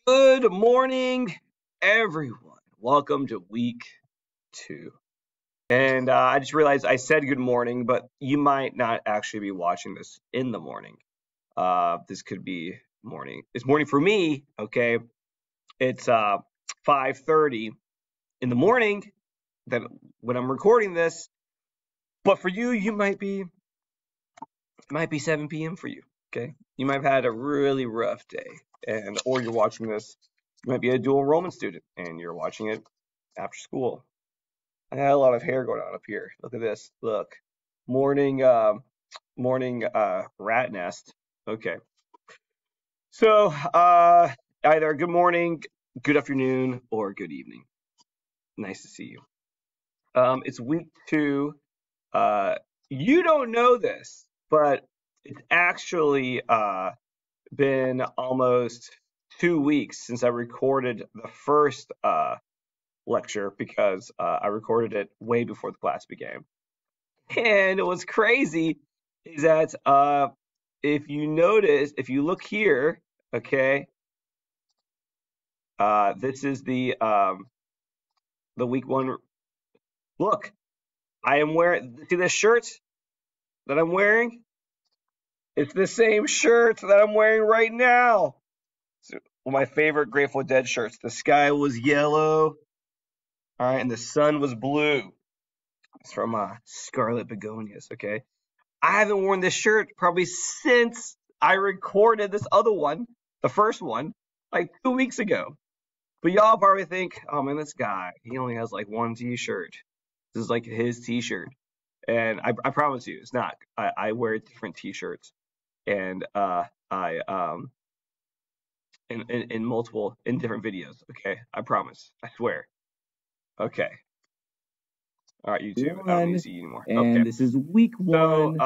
Good morning, everyone. Welcome to week 2. And I just realized I said good morning, but you might not actually be watching this in the morning. This could be morning. It's morning for me, okay? It's 5:30 in the morning that when I'm recording this. But for you, it might be 7 p.m. for you, okay? You might have had a really rough day, or you're watching this. You might be a dual enrollment student, and you're watching it after school. I had a lot of hair going on up here. Look at this. Look, morning, rat nest. Okay, so either good morning, good afternoon, or good evening. Nice to see you. It's week 2. You don't know this, but it's actually been almost 2 weeks since I recorded the first lecture because I recorded it way before the class began. And what's crazy is that if you look here, okay, this is the week 1. Look, I am wearing. See this shirt that I'm wearing? It's the same shirt that I'm wearing right now. It's one of my favorite Grateful Dead shirts. The sky was yellow, all right, and the sun was blue. It's from Scarlet Begonias, okay? I haven't worn this shirt probably since I recorded this other one, the first one, like 2 weeks ago. But y'all probably think, oh man, this guy, he only has like one t-shirt. This is like his t-shirt. And I promise you, it's not. I wear different t-shirts. And in different videos, okay? I promise. I swear. Okay. All right, YouTube. I don't need to see you anymore. And okay. This is week 1.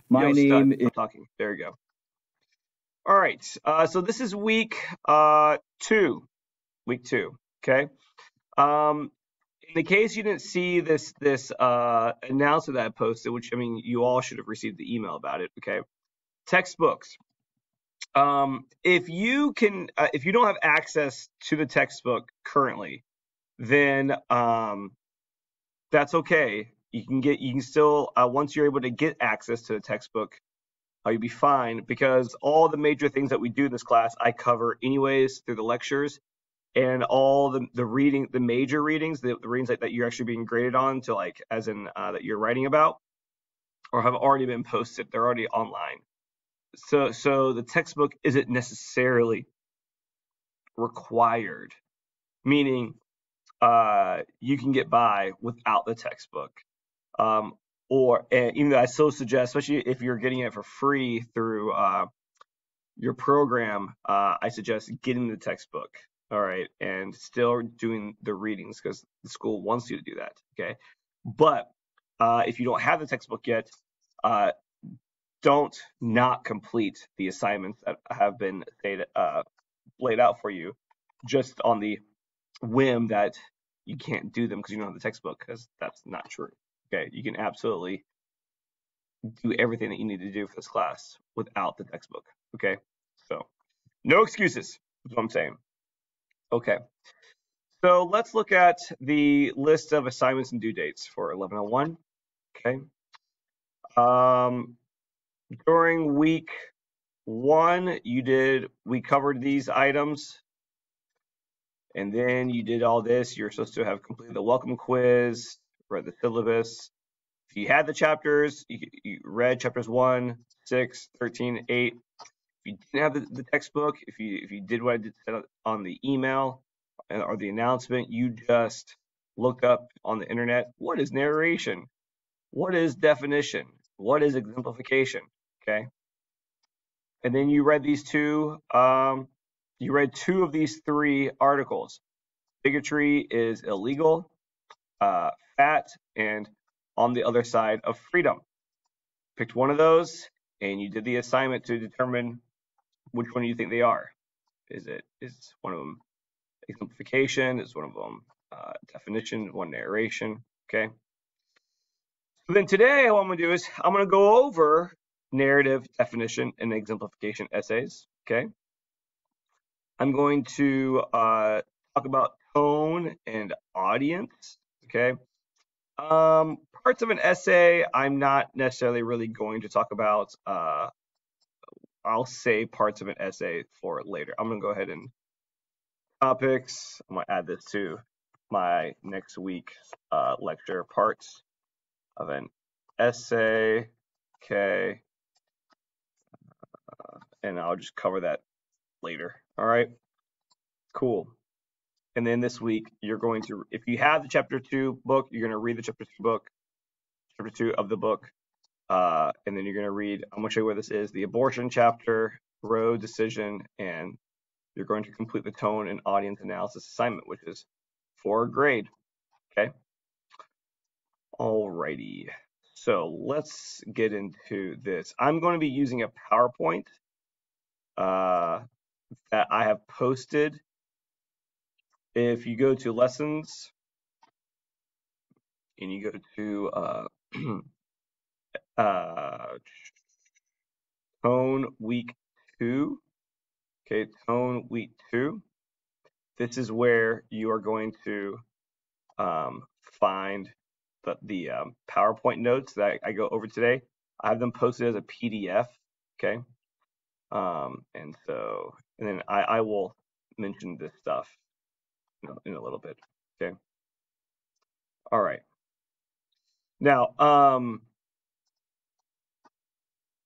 My name is talking. There you go. All right. So this is week 2. Week 2. Okay. In the case you didn't see this announcement that I posted, which I mean you all should have received the email about it. Okay. Textbooks. If you don't have access to the textbook currently, then that's okay. You can still once you're able to get access to the textbook, you'll be fine because all the major things that we do in this class I cover anyways through the lectures, and all the major readings, the readings that you're actually being graded on to, like as in that you're writing about, or have already been posted. They're already online. So the textbook isn't necessarily required, meaning you can get by without the textbook. Even though I so suggest, especially if you're getting it for free through your program, I suggest getting the textbook, all right, and still doing the readings because the school wants you to do that, okay? But if you don't have the textbook yet, don't not complete the assignments that have been laid out for you just on the whim that you can't do them because you don't have the textbook, because that's not true. Okay, you can absolutely do everything that you need to do for this class without the textbook. Okay, so no excuses is what I'm saying. Okay, so let's look at the list of assignments and due dates for 1101. Okay, during week 1 we covered these items, and then you did all this. You're supposed to have completed the welcome quiz, read the syllabus. If you had the chapters, you read chapters 1, 6, 13, 8. If you didn't have the textbook, if you did what I did on the email or the announcement, you just looked up on the internet, what is narration? What is definition? What is exemplification? Okay. And then you read these two, you read 2 of these 3 articles. Bigotry is illegal, fat, and on the other side of freedom. Picked one of those, and you did the assignment to determine which one you think they are. Is one of them exemplification? Is one of them definition? One narration? Okay. So then today, what I'm going to do is I'm going to go over narrative, definition, and exemplification essays. Okay. I'm going to talk about tone and audience. Okay. Parts of an essay, I'm not necessarily really going to talk about. I'll say parts of an essay for later. I'm going to go ahead and topics. I'm going to add this to my next week's lecture. Parts of an essay. Okay. And I'll just cover that later. All right. Cool. And then this week, you're going to, if you have the chapter 2 book, you're going to read the chapter 2 of the book. And then you're going to read, I'm going to show you where this is, the abortion chapter, Roe decision, and you're going to complete the tone and audience analysis assignment, which is for a grade. Okay. Alrighty. So let's get into this. I'm going to be using a PowerPoint that I have posted. If you go to lessons and you go to tone week 2, okay, tone week 2, this is where you are going to find the PowerPoint notes that I go over today. I have them posted as a PDF, okay, and then I will mention this stuff in a little bit, okay. All right. Now,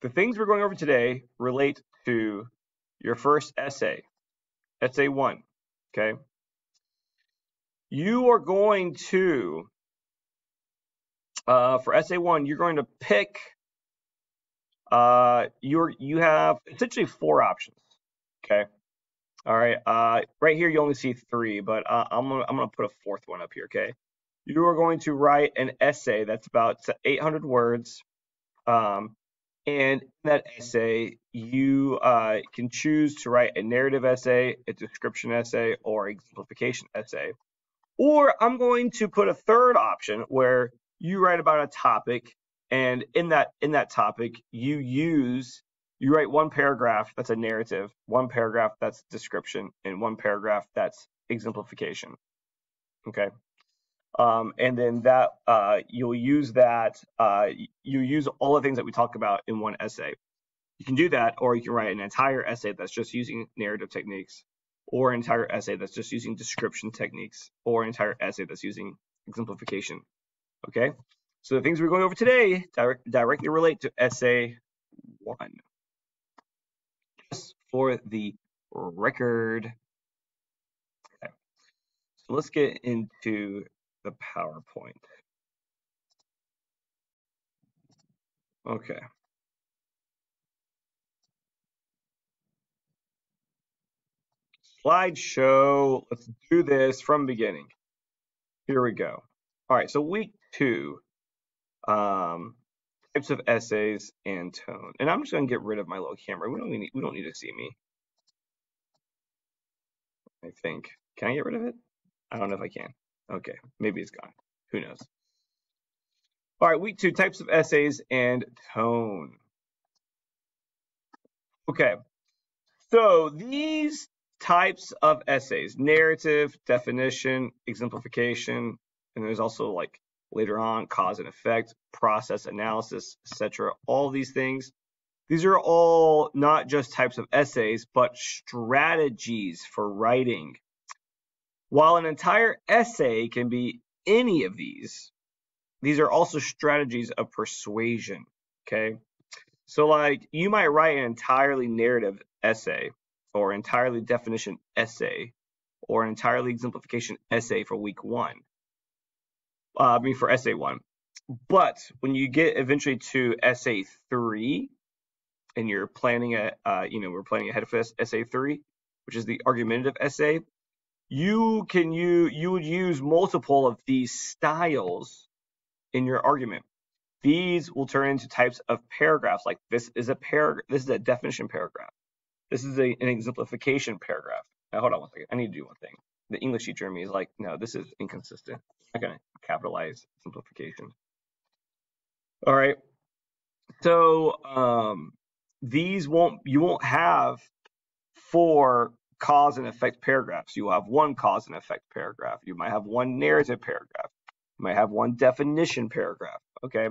the things we're going over today relate to your first essay, essay 1, okay? You are going to, for essay 1, you're going to pick, you have essentially 4 options, okay? All right, right here you only see 3, but I'm gonna put a 4th one up here, okay? You are going to write an essay that's about 800 words, and in that essay, you can choose to write a narrative essay, a description essay, or exemplification essay. Or I'm going to put a 3rd option where you write about a topic, and in that topic, you write 1 paragraph that's a narrative, 1 paragraph that's description, and 1 paragraph that's exemplification. Okay. And then that you'll use that, you use all the things that we talk about in 1 essay. You can do that, or you can write an entire essay that's just using narrative techniques, or an entire essay that's just using description techniques, or an entire essay that's using exemplification. Okay? So the things we're going over today directly relate to essay 1. Just for the record. Okay. So let's get into the PowerPoint. Okay. Slideshow. Let's do this from the beginning. Here we go. All right, so week 2, types of essays and tone. And I'm just going to get rid of my little camera. We don't need to see me. I think. Can I get rid of it? I don't know if I can. Okay, maybe it's gone. Who knows? All right, week 2, types of essays and tone. Okay, so these types of essays, narrative, definition, exemplification, and there's also like later on cause and effect, process analysis, etc. All these things, these are all not just types of essays, but strategies for writing. While an entire essay can be any of these are also strategies of persuasion, okay? So like you might write an entirely narrative essay, or entirely definition essay, or an entirely exemplification essay for week 1. For essay 1. But when you get eventually to essay 3, and you're planning we're planning ahead for essay 3, which is the argumentative essay, you would use multiple of these styles in your argument. These will turn into types of paragraphs. Like this is a definition paragraph. This is an exemplification paragraph. Now hold on 1 second. I need to do one thing. The English teacher in me is like, no, this is inconsistent. I'm not gonna capitalize simplification. All right. So you won't have 4 cause and effect paragraphs. You will have one cause and effect paragraph. You might have one narrative paragraph. You might have one definition paragraph. Okay.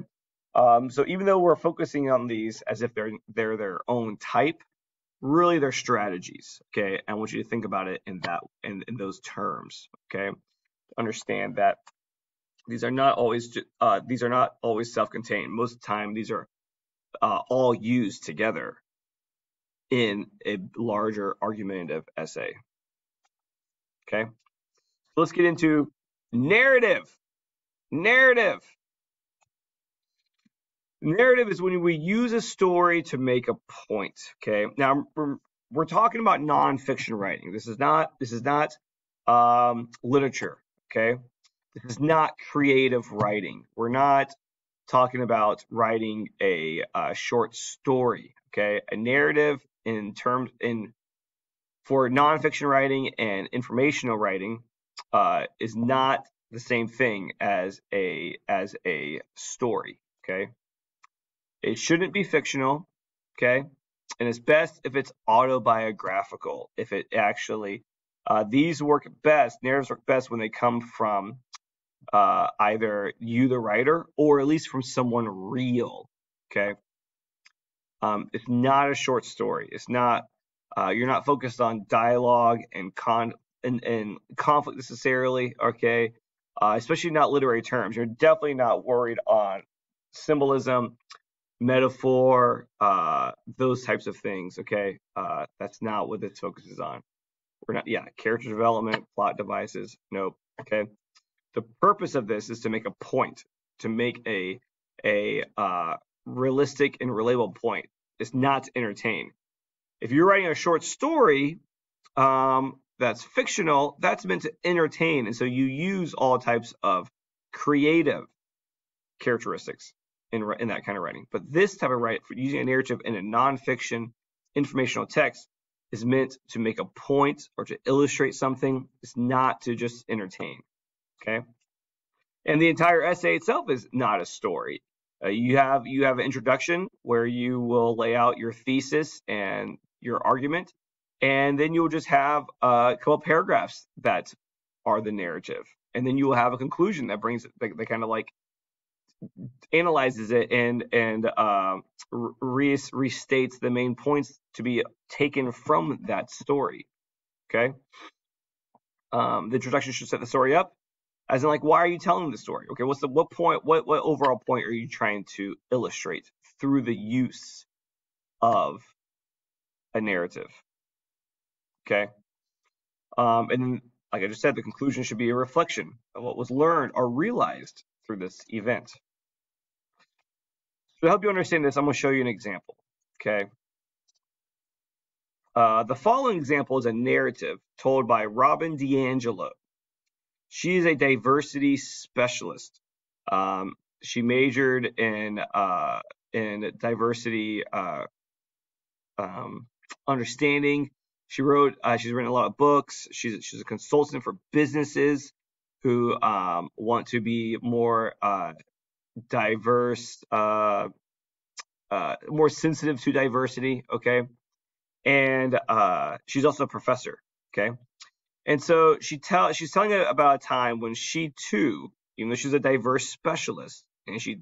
So even though we're focusing on these as if they're their own type, really they're strategies. Okay. I want you to think about it in those terms. Okay. Understand that these are not always self-contained. Most of the time, these are all used together in a larger argumentative essay. Okay, so let's get into narrative. Narrative is when we use a story to make a point. Okay, now we're talking about nonfiction writing. This is not literature. Okay, this is not creative writing. We're not talking about writing a short story. Okay, a narrative for nonfiction writing and informational writing is not the same thing as a story. Okay, it shouldn't be fictional. Okay, and it's best if it's autobiographical. If it actually these work best, narratives work best when they come from either you, the writer, or at least from someone real. Okay, it's not a short story. It's not. You're not focused on dialogue and conflict necessarily. Okay, especially not literary terms. You're definitely not worried on symbolism, metaphor, those types of things. Okay, that's not what this focuses on. We're not. Yeah, character development, plot devices. Nope. Okay. The purpose of this is to make a point, to make a realistic and relatable point. It's not to entertain. If you're writing a short story that's fictional, that's meant to entertain, and so you use all types of creative characteristics in that kind of writing. But this type of writing, for using a narrative in a nonfiction informational text, is meant to make a point or to illustrate something. It's not to just entertain. Okay, and the entire essay itself is not a story. You have an introduction where you will lay out your thesis and your argument, and then you'll just have a couple of paragraphs that are the narrative, and then you will have a conclusion that brings it, that kind of like analyzes it and restates the main points to be taken from that story. Okay, the introduction should set the story up. As in, like, why are you telling the story? Okay, what overall point are you trying to illustrate through the use of a narrative? Okay, and then, like I just said, the conclusion should be a reflection of what was learned or realized through this event. To help you understand this, I'm going to show you an example. Okay, the following example is a narrative told by Robin DiAngelo. She is a diversity specialist. She majored in diversity understanding. She's written a lot of books. She's a consultant for businesses who want to be more diverse, more sensitive to diversity. Okay, and she's also a professor. Okay. And so she's telling about a time when she too, even though she's a diverse specialist, and she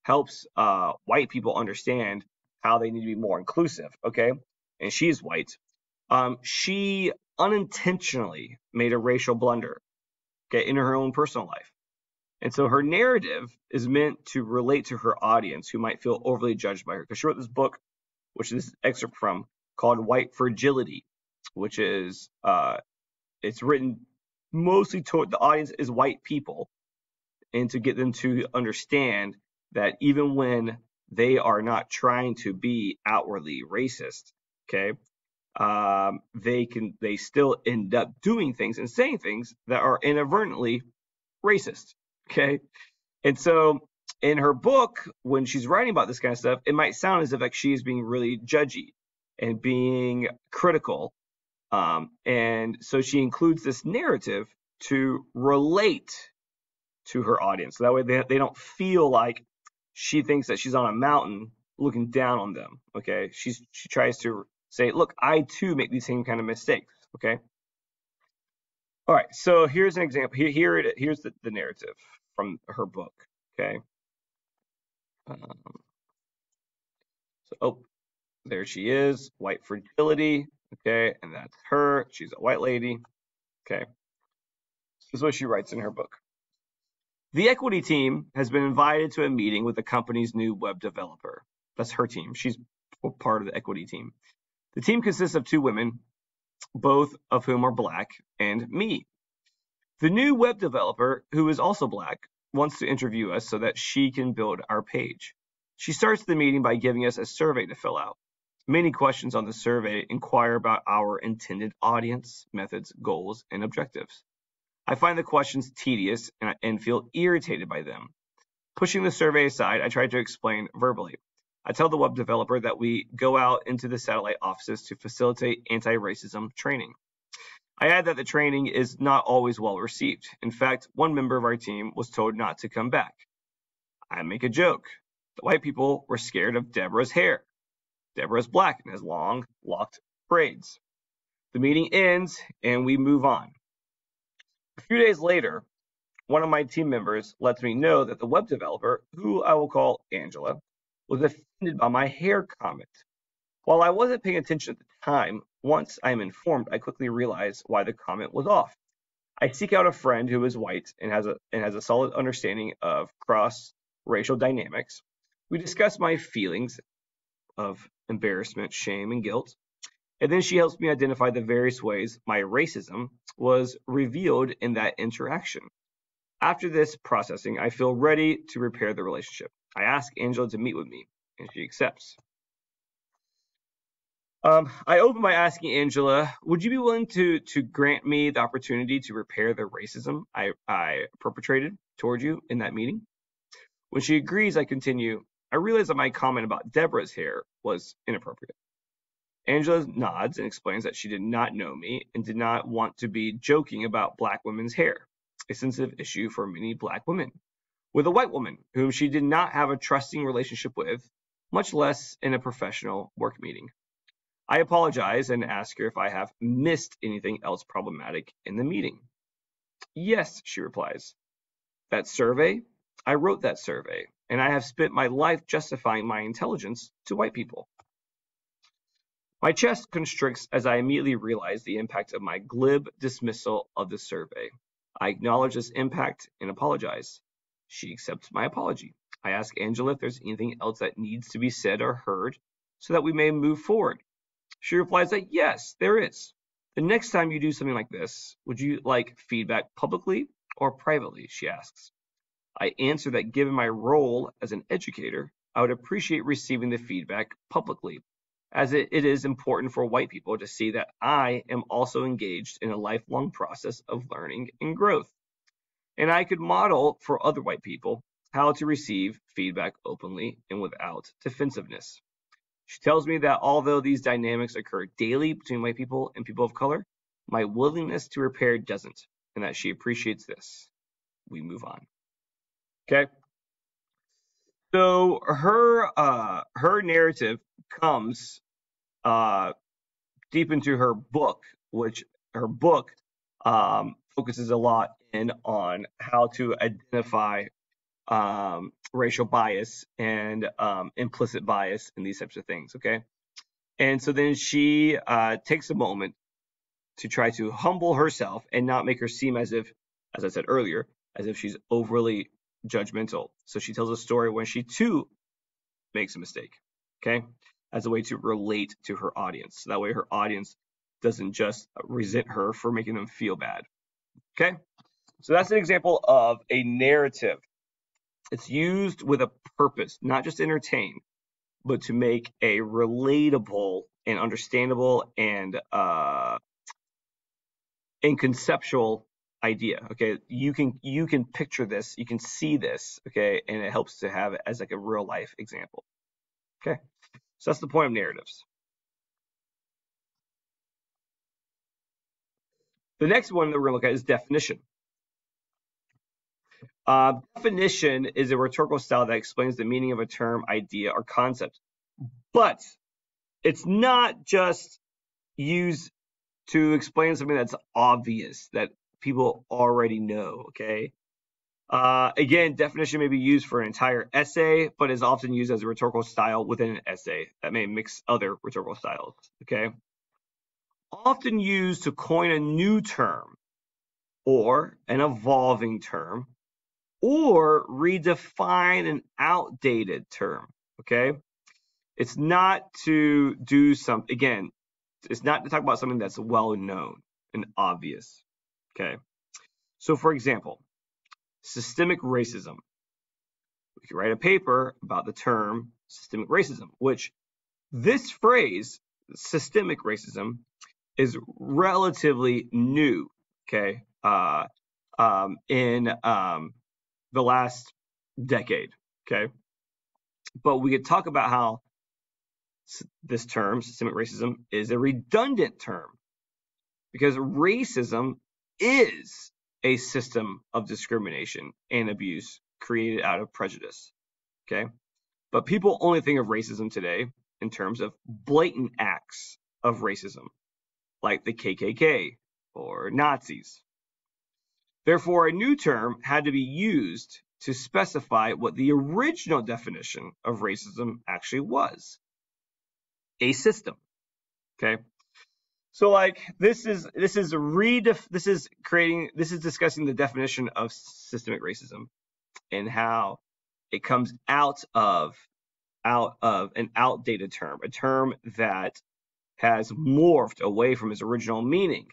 helps white people understand how they need to be more inclusive, okay? And she's white. She unintentionally made a racial blunder, okay, in her own personal life. And so her narrative is meant to relate to her audience who might feel overly judged by her. Because she wrote this book, which this is an excerpt from, called White Fragility, which is it's written mostly toward the audience is white people, and to get them to understand that even when they are not trying to be outwardly racist, okay, they still end up doing things and saying things that are inadvertently racist, okay. And so in her book, when she's writing about this kind of stuff, it might sound as if like she is being really judgy and being critical. And so she includes this narrative to relate to her audience. So that way they don't feel like she thinks that she's on a mountain looking down on them. Okay. She tries to say, look, I too make these same kind of mistakes. Okay. All right. So here's an example. Here's the narrative from her book. Okay. Oh, there she is. White fragility. Okay. And that's her. She's a white lady. Okay. This is what she writes in her book. The equity team has been invited to a meeting with the company's new web developer. That's her team. She's part of the equity team. The team consists of 2 women, both of whom are black, and me. The new web developer, who is also black, wants to interview us so that she can build our page. She starts the meeting by giving us a survey to fill out. Many questions on the survey inquire about our intended audience, methods, goals, and objectives. I find the questions tedious and feel irritated by them. Pushing the survey aside, I try to explain verbally. I tell the web developer that we go out into the satellite offices to facilitate anti-racism training. I add that the training is not always well received. In fact, one member of our team was told not to come back. I make a joke. The white people were scared of Deborah's hair. Deborah's black and has long, locked braids. The meeting ends and we move on. A few days later, one of my team members lets me know that the web developer, who I will call Angela, was offended by my hair comment. While I wasn't paying attention at the time, once I am informed, I quickly realize why the comment was off. I seek out a friend who is white and has a solid understanding of cross-racial dynamics. We discuss my feelings of embarrassment, shame, and guilt. And then she helps me identify the various ways my racism was revealed in that interaction. After this processing, I feel ready to repair the relationship. I ask Angela to meet with me, and she accepts. I open by asking Angela, would you be willing to grant me the opportunity to repair the racism I perpetrated toward you in that meeting? When she agrees, I continue, I realize that my comment about Deborah's hair was inappropriate. Angela nods and explains that she did not know me and did not want to be joking about black women's hair, a sensitive issue for many black women, with a white woman whom she did not have a trusting relationship with, much less in a professional work meeting. I apologize and ask her if I have missed anything else problematic in the meeting. Yes, she replies. That survey? I wrote that survey, and I have spent my life justifying my intelligence to white people. My chest constricts as I immediately realize the impact of my glib dismissal of the survey. I acknowledge this impact and apologize. She accepts my apology. I ask Angela if there's anything else that needs to be said or heard so that we may move forward. She replies that yes, there is. The next time you do something like this, would you like feedback publicly or privately? She asks. I answer that given my role as an educator, I would appreciate receiving the feedback publicly, as it is important for white people to see that I am also engaged in a lifelong process of learning and growth. And I could model for other white people how to receive feedback openly and without defensiveness. She tells me that although these dynamics occur daily between white people and people of color, my willingness to repair doesn't, and that she appreciates this. We move on. Okay. So her narrative comes deep into her book, which her book focuses a lot in on how to identify racial bias and implicit bias and these types of things. Okay. And so then she takes a moment to try to humble herself and not make her seem as if, as I said earlier, as if she's overly judgmental. So she tells a story when she too makes a mistake, okay, as a way to relate to her audience. So that way her audience doesn't just resent her for making them feel bad, okay? So that's an example of a narrative. It's used with a purpose, not just entertain, but to make a relatable and understandable and conceptual idea. Okay, you can picture this, you can see this, okay, and it helps to have it as like a real life example. Okay, so that's the point of narratives. The next one that we're going to look at is definition. Definition is a rhetorical style that explains the meaning of a term, idea, or concept, but it's not just used to explain something that's obvious, that people already know, okay? Again, definition may be used for an entire essay, but is often used as a rhetorical style within an essay that may mix other rhetorical styles, okay? Often used to coin a new term or an evolving term or redefine an outdated term, okay? It's not to do something, again, it's not to talk about something that's well known and obvious, okay? So for example, systemic racism. We could write a paper about the term systemic racism, which this phrase, systemic racism, is relatively new, okay, in the last decade, okay? But we could talk about how this term, systemic racism, is a redundant term because racism is a system of discrimination and abuse created out of prejudice, okay? But people only think of racism today in terms of blatant acts of racism, like the KKK or Nazis. Therefore, a new term had to be used to specify what the original definition of racism actually was: a system. Okay, so like this is discussing the definition of systemic racism and how it comes out of an outdated term, a term that has morphed away from its original meaning,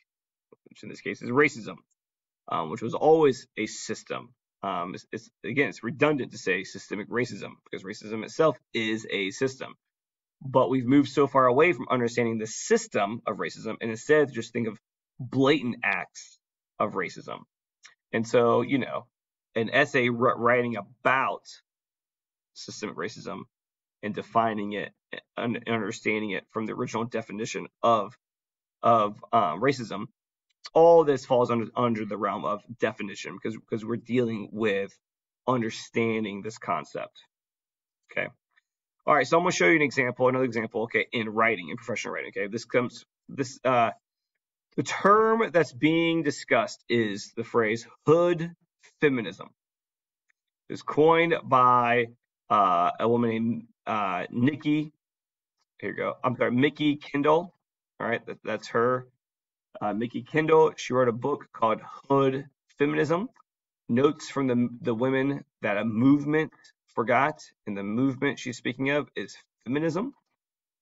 which in this case is racism, which was always a system. It's redundant to say systemic racism because racism itself is a system. But we've moved so far away from understanding the system of racism and instead just think of blatant acts of racism. And so, you know, an essay writing about systemic racism and defining it and understanding it from the original definition of racism, all this falls under the realm of definition because we're dealing with understanding this concept. Okay. All right, so I'm going to show you another example, okay, in writing, in professional writing, okay? The term that's being discussed is the phrase hood feminism. It's coined by a woman named Mickey Kendall. All right, that's her. Mickey Kendall, she wrote a book called Hood Feminism, Notes from the Women That a Movement Forgot, and the movement she's speaking of is feminism.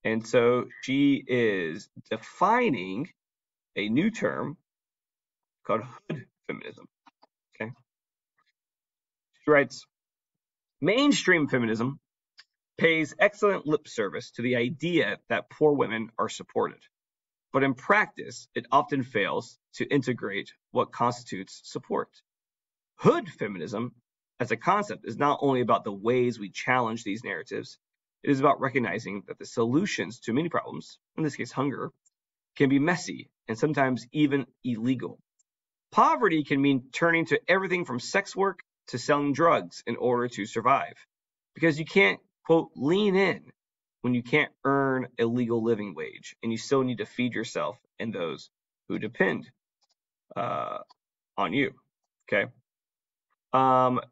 And so she is defining a new term called hood feminism. Okay. She writes, mainstream feminism pays excellent lip service to the idea that poor women are supported. But in practice, it often fails to integrate what constitutes support. Hood feminism as a concept is not only about the ways we challenge these narratives, it is about recognizing that the solutions to many problems, in this case hunger, can be messy and sometimes even illegal. Poverty can mean turning to everything from sex work to selling drugs in order to survive, because you can't, quote, lean in when you can't earn a legal living wage and you still need to feed yourself and those who depend on you, okay?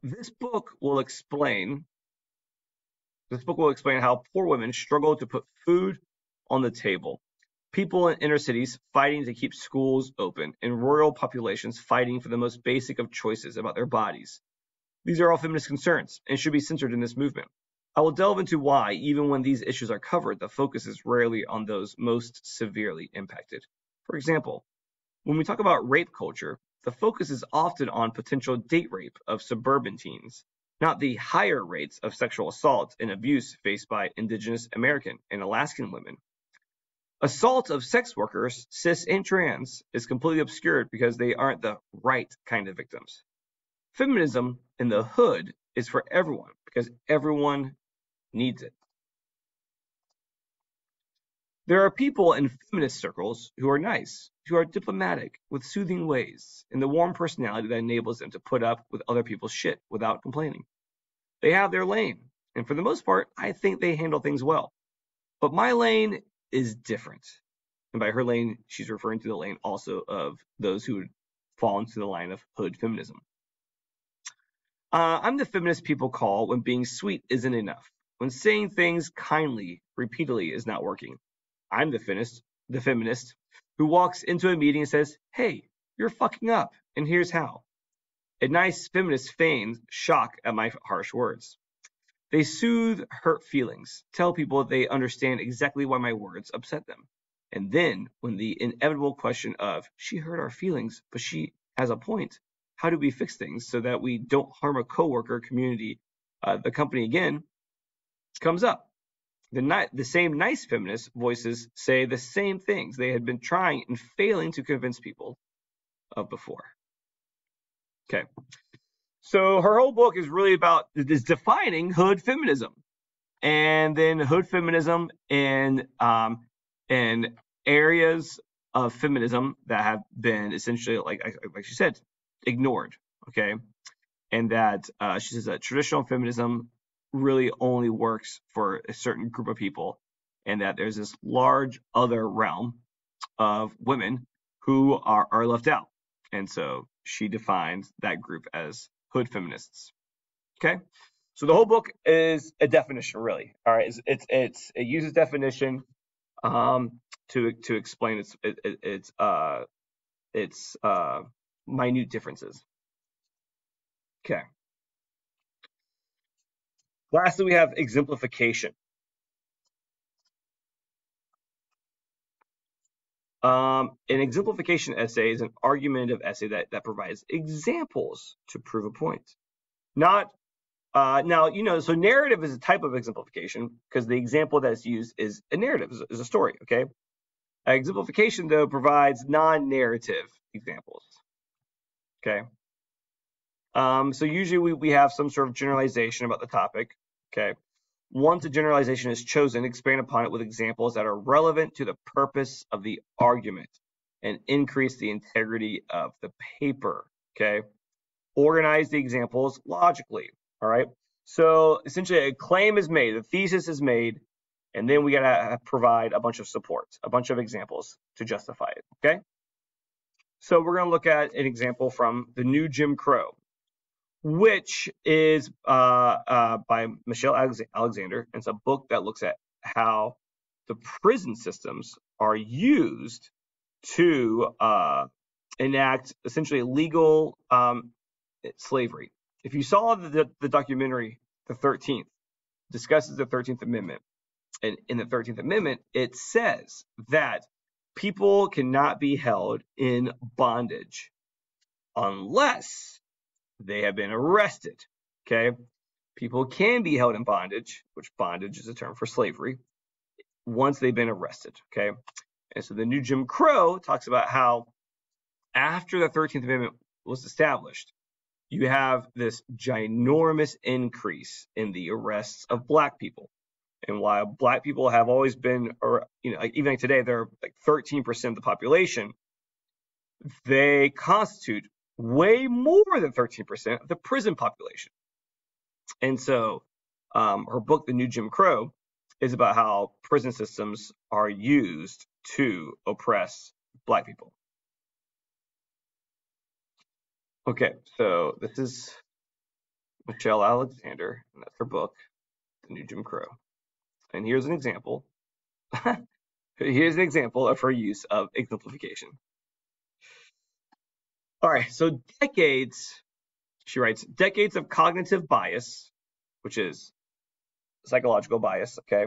This book will explain how poor women struggle to put food on the table, people in inner cities fighting to keep schools open, and rural populations fighting for the most basic of choices about their bodies. These are all feminist concerns and should be centered in this movement. I will delve into why, even when these issues are covered, the focus is rarely on those most severely impacted. For example, when we talk about rape culture, the focus is often on potential date rape of suburban teens, not the higher rates of sexual assault and abuse faced by Indigenous American and Alaskan women. Assault of sex workers, cis and trans, is completely obscured because they aren't the right kind of victims. Feminism in the hood is for everyone because everyone needs it. There are people in feminist circles who are nice, who are diplomatic, with soothing ways, and the warm personality that enables them to put up with other people's shit without complaining. They have their lane, and for the most part, I think they handle things well. But my lane is different. And by her lane, she's referring to the lane also of those who would fall into the line of hood feminism. I'm the feminist people call when being sweet isn't enough, when saying things kindly repeatedly is not working. I'm the feminist who walks into a meeting and says, "Hey, you're fucking up, and here's how." A nice feminist feigns shock at my harsh words. They soothe hurt feelings, tell people they understand exactly why my words upset them. And then, when the inevitable question of, she hurt our feelings, but she has a point, how do we fix things so that we don't harm a coworker, community, the company again, comes up. The same nice feminist voices say the same things they had been trying and failing to convince people of before. Okay. So her whole book is really about defining hood feminism, and then hood feminism and areas of feminism that have been essentially, like she said, ignored. Okay, and that she says that traditional feminism really only works for a certain group of people, and that there's this large other realm of women who are left out. And so she defines that group as hood feminists. Okay, so the whole book is a definition, really. All right, it uses definition to explain its minute differences. Okay. Lastly, we have exemplification. An exemplification essay is an argumentative essay that provides examples to prove a point. Not now, so narrative is a type of exemplification because the example that's used is a narrative, is a story. Okay. Exemplification, though, provides non-narrative examples. Okay. So usually we have some sort of generalization about the topic. Okay. Once a generalization is chosen, expand upon it with examples that are relevant to the purpose of the argument and increase the integrity of the paper. Okay. Organize the examples logically. All right. So essentially, a claim is made, a thesis is made, and then we got to provide a bunch of support, a bunch of examples to justify it. Okay. So we're going to look at an example from The New Jim Crow, which is by Michelle Alexander. It's a book that looks at how the prison systems are used to enact essentially legal slavery. If you saw the documentary, The 13th, discusses the 13th Amendment. And in the 13th Amendment, it says that people cannot be held in bondage unless they have been arrested. Okay. People can be held in bondage, which bondage is a term for slavery, once they've been arrested. Okay. And so the New Jim Crow talks about how after the 13th Amendment was established, you have this ginormous increase in the arrests of Black people. And while Black people have always been, or even like today, they're like 13% of the population, they constitute way more than 13% of the prison population. And so her book, The New Jim Crow, is about how prison systems are used to oppress Black people. Okay, so this is Michelle Alexander, and that's her book, The New Jim Crow. And here's an example. Here's an example of her use of exemplification. All right, so she writes, decades of cognitive bias, which is psychological bias, okay?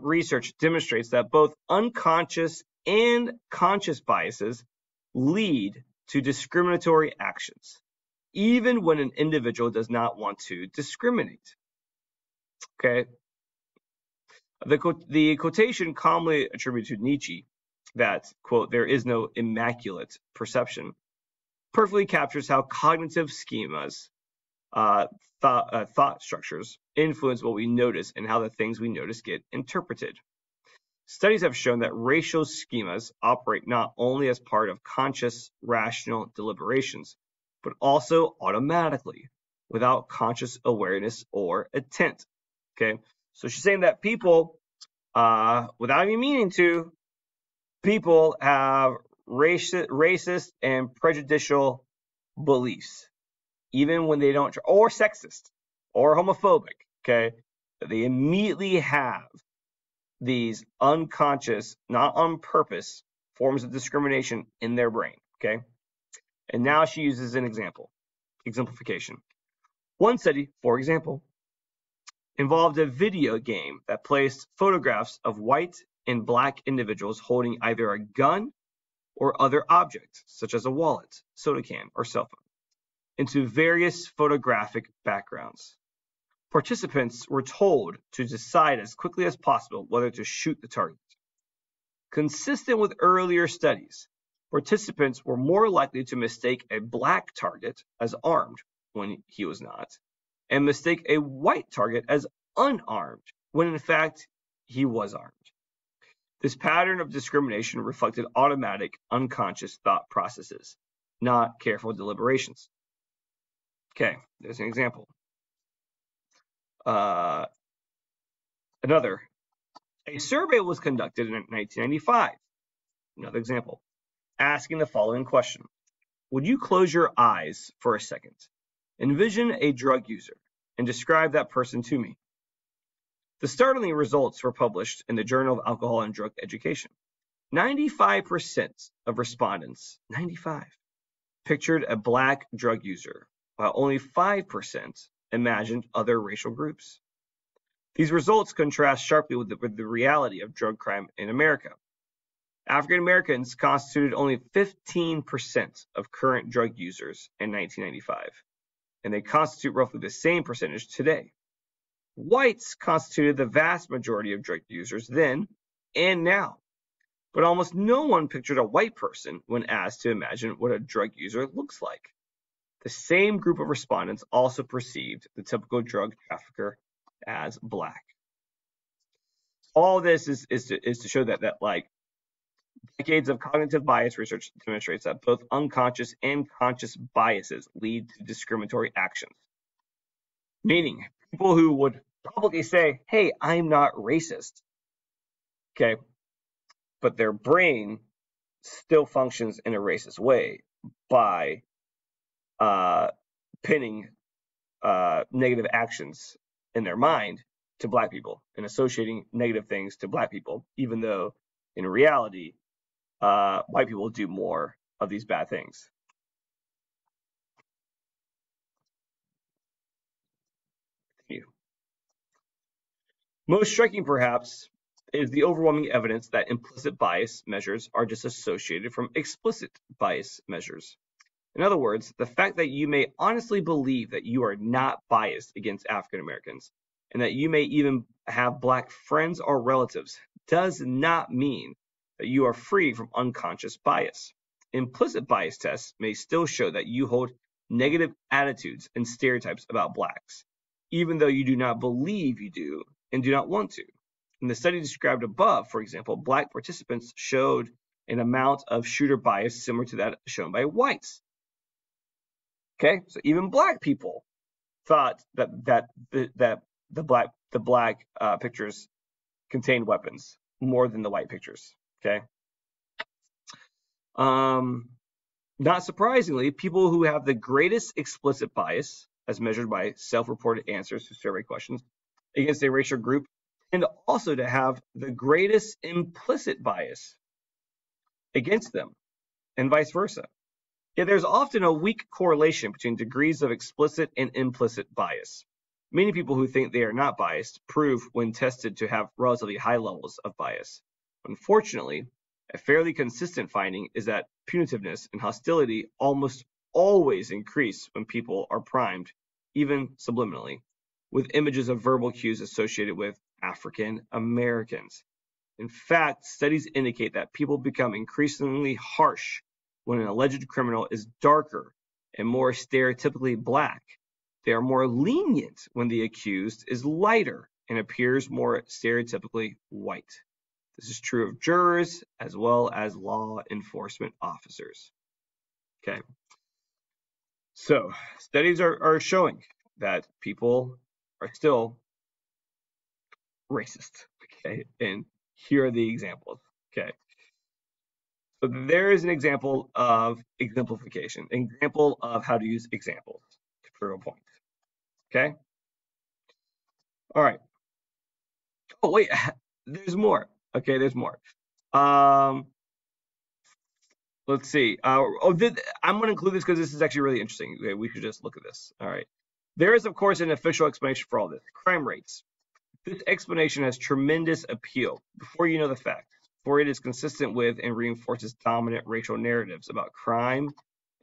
Research demonstrates that both unconscious and conscious biases lead to discriminatory actions, even when an individual does not want to discriminate. Okay. The quotation commonly attributed to Nietzsche that, quote, there is no immaculate perception, perfectly captures how cognitive schemas, thought structures, influence what we notice and how the things we notice get interpreted. Studies have shown that racial schemas operate not only as part of conscious, rational deliberations, but also automatically, without conscious awareness or intent. Okay, so she's saying that people, without even meaning to, people have racist and prejudicial beliefs, even when they don't, or sexist or homophobic, okay? They immediately have these unconscious, not on purpose, forms of discrimination in their brain, okay? And now she uses an example, exemplification. One study, for example, involved a video game that placed photographs of white and black individuals holding either a gun or other objects, such as a wallet, soda can, or cell phone, into various photographic backgrounds. Participants were told to decide as quickly as possible whether to shoot the target. Consistent with earlier studies, participants were more likely to mistake a black target as armed when he was not, and mistake a white target as unarmed when in fact he was armed. This pattern of discrimination reflected automatic, unconscious thought processes, not careful deliberations. Okay, there's an example. Another. A survey was conducted in 1995. Another example. Asking the following question. Would you close your eyes for a second? Envision a drug user and describe that person to me. The startling results were published in the Journal of Alcohol and Drug Education. 95% of respondents, 95, pictured a black drug user, while only 5% imagined other racial groups. These results contrast sharply with the reality of drug crime in America. African Americans constituted only 15% of current drug users in 1995, and they constitute roughly the same percentage today. Whites constituted the vast majority of drug users then and now, but almost no one pictured a white person when asked to imagine what a drug user looks like. The same group of respondents also perceived the typical drug trafficker as black. All this is to show that like decades of cognitive bias research demonstrates that both unconscious and conscious biases lead to discriminatory actions. Meaning, people who would publicly say, hey, I'm not racist, okay, but their brain still functions in a racist way by pinning negative actions in their mind to black people and associating negative things to black people, even though in reality, white people do more of these bad things. Most striking, perhaps, is the overwhelming evidence that implicit bias measures are disassociated from explicit bias measures. In other words, the fact that you may honestly believe that you are not biased against African Americans and that you may even have black friends or relatives does not mean that you are free from unconscious bias. Implicit bias tests may still show that you hold negative attitudes and stereotypes about blacks, even though you do not believe you do and do not want to. In the study described above, for example, black participants showed an amount of shooter bias similar to that shown by whites. Okay, so even black people thought that the black pictures contained weapons more than the white pictures. Okay. Not surprisingly, people who have the greatest explicit bias, as measured by self-reported answers to survey questions against a racial group, tend also to have the greatest implicit bias against them, and vice versa. Yet there's often a weak correlation between degrees of explicit and implicit bias. Many people who think they are not biased prove, when tested, to have relatively high levels of bias. Unfortunately, a fairly consistent finding is that punitiveness and hostility almost always increase when people are primed, even subliminally, with images of verbal cues associated with African Americans. In fact, studies indicate that people become increasingly harsh when an alleged criminal is darker and more stereotypically black. They are more lenient when the accused is lighter and appears more stereotypically white. This is true of jurors as well as law enforcement officers. Okay. So studies are showing that people are still racist. Okay. And here are the examples. Okay. So there is an example of exemplification, an example of how to use examples to prove a point. Okay? All right. Oh, wait, there's more. Okay, there's more. Let's see. I'm going to include this because this is actually really interesting. Okay, we should just look at this. All right. There is, of course, an official explanation for all this. Crime rates. This explanation has tremendous appeal before you know the facts, for it is consistent with and reinforces dominant racial narratives about crime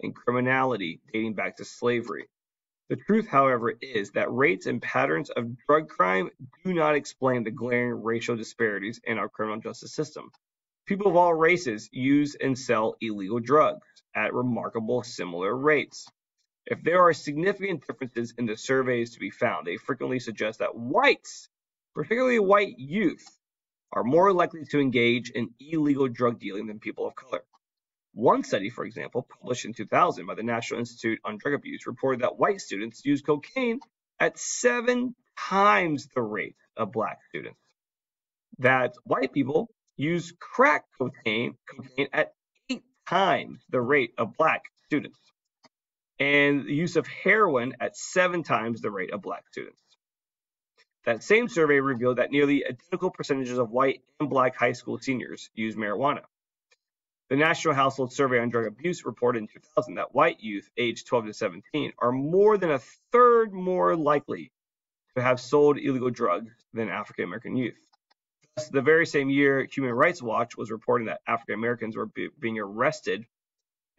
and criminality dating back to slavery. The truth, however, is that rates and patterns of drug crime do not explain the glaring racial disparities in our criminal justice system. People of all races use and sell illegal drugs at remarkable similar rates. If there are significant differences in the surveys to be found, they frequently suggest that whites, particularly white youth, are more likely to engage in illegal drug dealing than people of color. One study, for example, published in 2000 by the National Institute on Drug Abuse, reported that white students use cocaine at 7 times the rate of black students. That white people use crack cocaine at 8 times the rate of black students, and the use of heroin at 7 times the rate of black students. That same survey revealed that nearly identical percentages of white and black high school seniors use marijuana. The National Household Survey on Drug Abuse reported in 2000 that white youth aged 12 to 17 are more than a third more likely to have sold illegal drugs than African American youth. Thus, the very same year, Human Rights Watch was reporting that African Americans were being arrested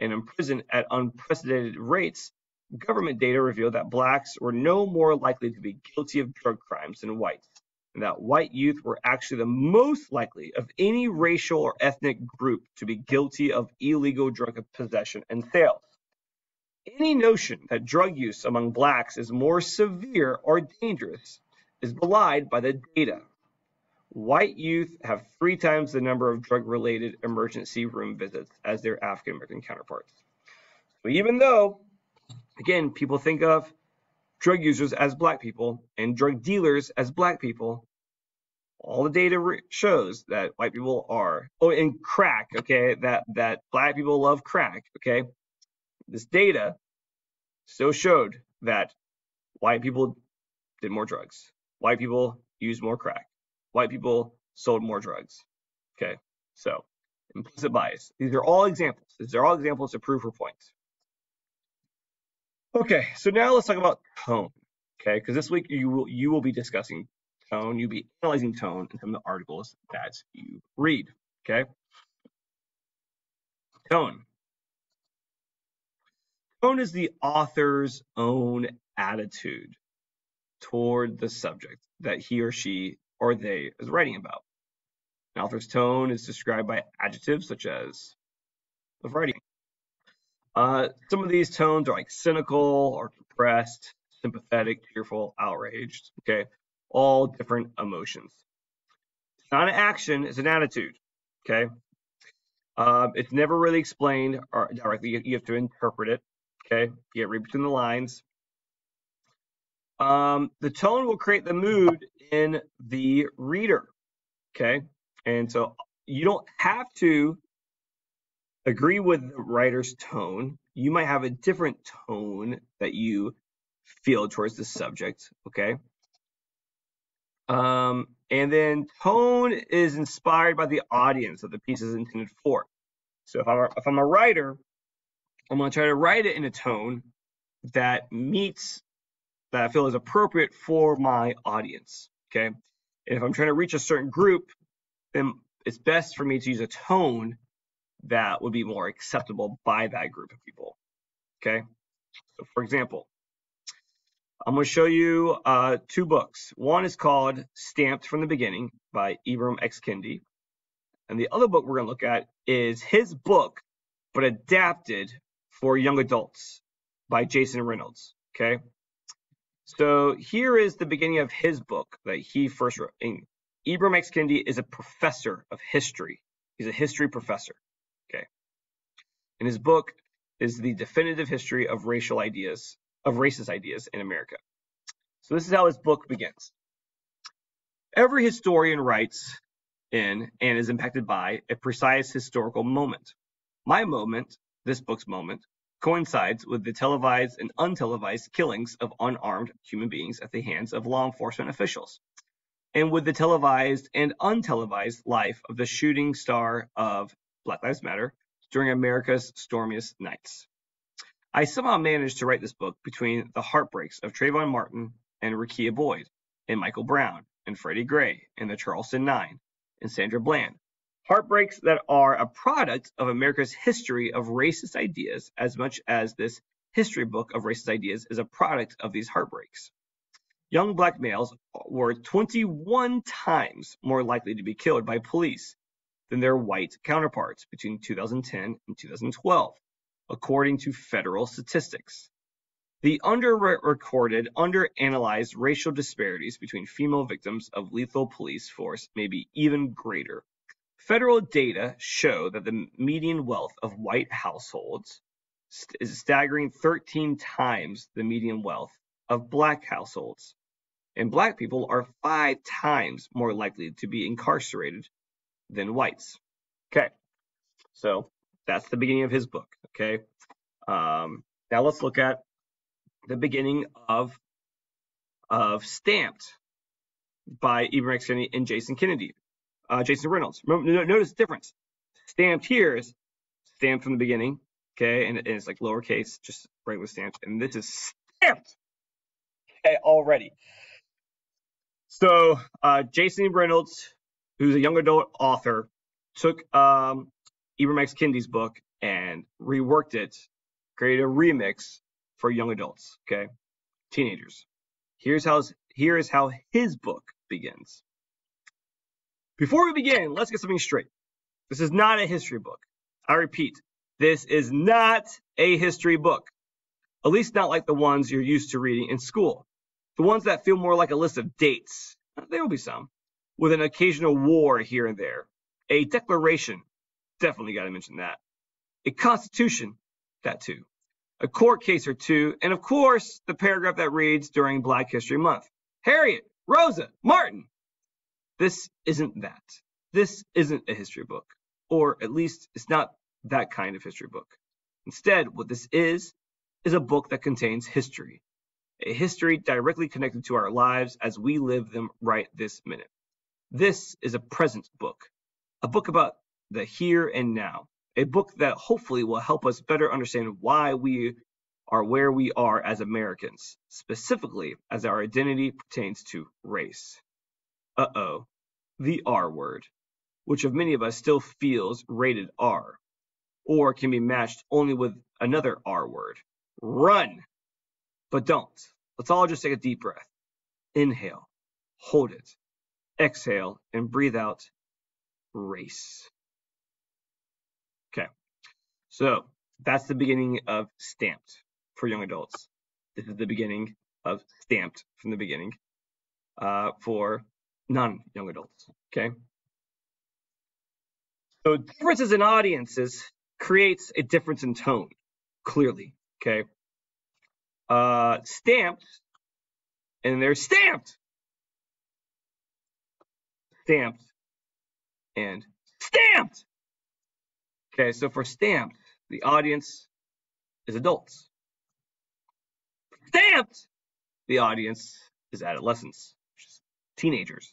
and imprisoned at unprecedented rates. Government data revealed that blacks were no more likely to be guilty of drug crimes than whites, and that white youth were actually the most likely of any racial or ethnic group to be guilty of illegal drug possession and sales. Any notion that drug use among blacks is more severe or dangerous is belied by the data. White youth have 3 times the number of drug-related emergency room visits as their African American counterparts. So even though, again, people think of drug users as black people and drug dealers as black people, all the data shows that white people are, and crack, okay, that black people love crack, okay. This data still showed that white people did more drugs. White people used more crack. White people sold more drugs. Okay, so implicit bias. These are all examples. These are all examples to prove her points. Okay, so now let's talk about tone. Okay, because this week you will be discussing tone. You'll be analyzing tone in some of the articles that you read. Okay, tone. Tone is the author's own attitude toward the subject that he or she or they is writing about. An author's tone is described by adjectives such as of writing. Some of these tones are like cynical or depressed, sympathetic, cheerful, outraged. Okay, all different emotions. It's not an action; it's an attitude. Okay, it's never really explained or directly. You have to interpret it. Okay, you read between the lines. The tone will create the mood in the reader. Okay, and so you don't have to agree with the writer's tone. You might have a different tone that you feel towards the subject. Okay, and then tone is inspired by the audience that the piece is intended for. So if I'm a writer, I'm going to try to write it in a tone that meets, that I feel is appropriate for my audience. Okay, and if I'm trying to reach a certain group, then it's best for me to use a tone that would be more acceptable by that group of people. Okay, so for example, I'm going to show you 2 books. One is called Stamped from the Beginning by Ibram X. Kendi. And the other book we're going to look at is his book, but adapted for young adults by Jason Reynolds. Okay, so here is the beginning of his book that he first wrote. And Ibram X. Kendi is a professor of history. He's a history professor. Okay, and his book is the definitive history of racial ideas, of racist ideas in America. So this is how his book begins. Every historian writes in and is impacted by a precise historical moment. My moment, this book's moment, coincides with the televised and untelevised killings of unarmed human beings at the hands of law enforcement officials, and with the televised and untelevised life of the shooting star of Black Lives Matter during America's stormiest nights. I somehow managed to write this book between the heartbreaks of Trayvon Martin and Rekia Boyd, and Michael Brown, and Freddie Gray, and the Charleston Nine, and Sandra Bland. Heartbreaks that are a product of America's history of racist ideas, as much as this history book of racist ideas is a product of these heartbreaks. Young black males were 21 times more likely to be killed by police than their white counterparts between 2010 and 2012, according to federal statistics. The under-recorded, under-analyzed racial disparities between female victims of lethal police force may be even greater. Federal data show that the median wealth of white households is a staggering 13 times the median wealth of black households. And black people are 5 times more likely to be incarcerated than whites. Okay, so that's the beginning of his book. Okay, now let's look at the beginning of Stamped by Ibram X. Kendi and Jason Reynolds. Notice the difference. Stamped here is stamped from the beginning, okay, and it's like lowercase, just right with stamped, and this is stamped, okay, already. So Jason Reynolds, who's a young adult author, took Ibram X. Kendi's book and reworked it, created a remix for young adults, okay, teenagers. Here is how his book begins. Before we begin, let's get something straight. This is not a history book. I repeat, this is not a history book. At least not like the ones you're used to reading in school. The ones that feel more like a list of dates. There will be some, with an occasional war here and there. A declaration, definitely got to mention that. A constitution, that too. A court case or two, and of course, the paragraph that reads during Black History Month. Harriet, Rosa, Martin. This isn't that. This isn't a history book, or at least it's not that kind of history book. Instead, what this is a book that contains history. A history directly connected to our lives as we live them right this minute. This is a present book, a book about the here and now, a book that hopefully will help us better understand why we are where we are as Americans, specifically as our identity pertains to race. The R word, which of many of us still feels rated R, or can be matched only with another R word, run. But don't. Let's all just take a deep breath. Inhale, hold it, exhale, and breathe out race. Okay, so that's the beginning of Stamped for young adults. This is the beginning of Stamped from the beginning for non-young adults, okay? So differences in audiences creates a difference in tone, clearly, okay? Stamped, and they're stamped, stamped, and stamped. Okay, so for Stamped, the audience is adults. Stamped, the audience is adolescents, which is teenagers.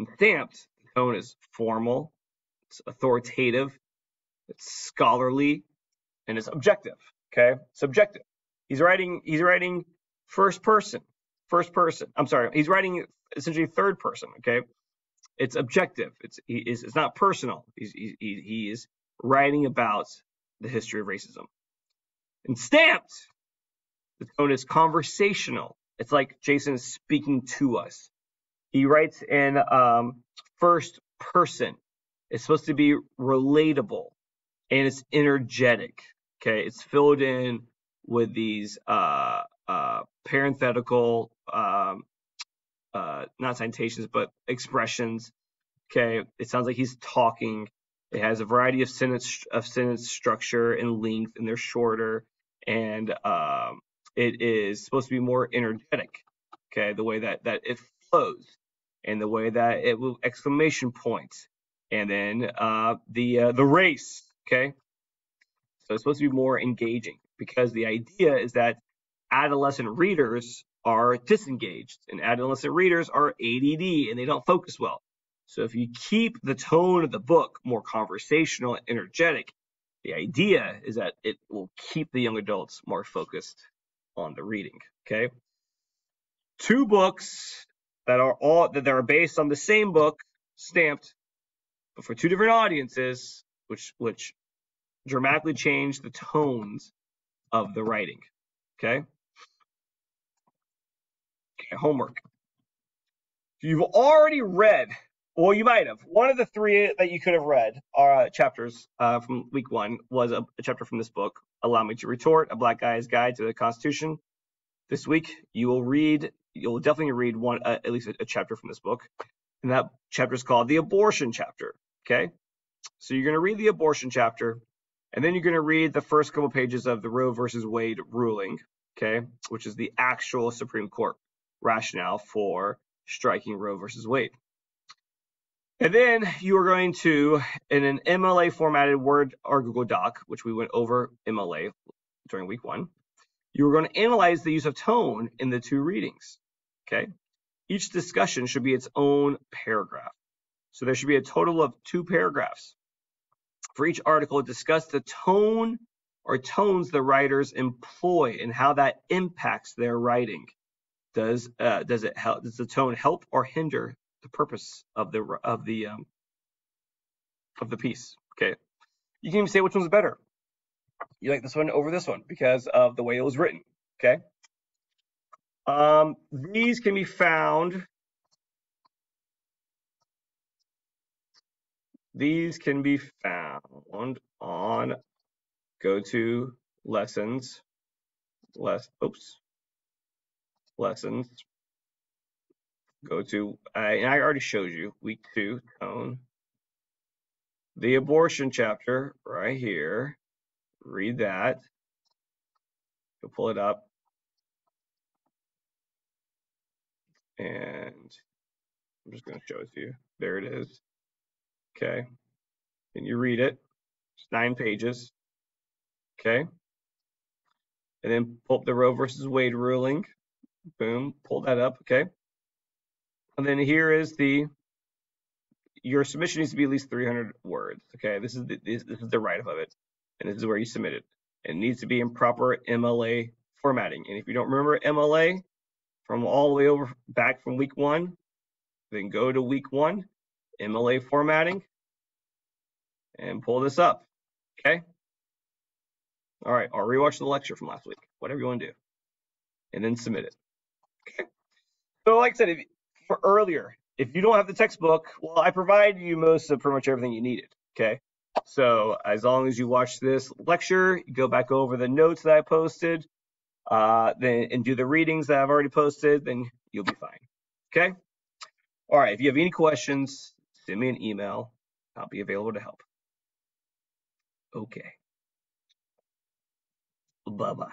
And Stamped, the tone is formal, it's authoritative, it's scholarly, and it's objective. Okay, subjective. He's writing first person. I'm sorry, he's writing essentially third person. Okay, it's objective. It's not personal. He is writing about the history of racism. And Stamped, the tone is conversational. It's like Jason is speaking to us. He writes in first person. It's supposed to be relatable, and it's energetic. Okay, it's filled in with these parenthetical, not citations, but expressions. Okay, it sounds like he's talking. It has a variety of sentence structure and length, and they're shorter. And it is supposed to be more energetic. Okay, the way that it flows, and the way that it will exclamation points, And then the race, okay? So it's supposed to be more engaging because the idea is that adolescent readers are disengaged and adolescent readers are ADD and they don't focus well. So if you keep the tone of the book more conversational and energetic, the idea is that it will keep the young adults more focused on the reading, okay? 2 books that are based on the same book, stamped, but for 2 different audiences, which dramatically change the tones of the writing. Okay? Okay, homework. You've already read, well, you might have. One of the 3 that you could have read are chapters from week 1 was a chapter from this book, Allow Me to Retort, A Black Guy's Guide to the Constitution. This week, you'll definitely read one, at least a chapter from this book. And that chapter is called the Abortion Chapter. Okay? So you're going to read the Abortion Chapter, and then you're going to read the first couple pages of the Roe versus Wade ruling, okay, which is the actual Supreme Court rationale for striking Roe versus Wade. And then you are going to, in an MLA formatted Word or Google Doc, which we went over MLA during week 1, you are going to analyze the use of tone in the 2 readings, okay? Each discussion should be its own paragraph. So there should be a total of 2 paragraphs. For each article, discuss the tone or tones the writers employ and how that impacts their writing. Does the tone help or hinder the purpose of the piece? Okay, you can even say which one's better. You like this one over this one because of the way it was written. Okay, these can be found. These can be found on go-to lessons. Lessons. Go to, and I already showed you week 2 tone. The abortion chapter right here. Read that. Go pull it up. And I'm just going to show it to you. There it is. Okay. And you read it. It's 9 pages. Okay. And then pull up the Roe versus Wade ruling. Boom. Pull that up. Okay. And then here is your submission needs to be at least 300 words. Okay. This is the write-up of it. And this is where you submit it. It needs to be in proper MLA formatting. And if you don't remember MLA from all the way over back from week 1, then go to week 1, MLA formatting, and pull this up. Okay? All right, or rewatch the lecture from last week, whatever you want to do, and then submit it. Okay? So like I said, if you don't have the textbook, well, I provided you most of pretty much everything you needed. Okay? So as long as you watch this lecture, you go back over the notes that I posted, and do the readings that I've already posted, then you'll be fine. Okay? All right, if you have any questions, send me an email. I'll be available to help. Okay. Bye-bye.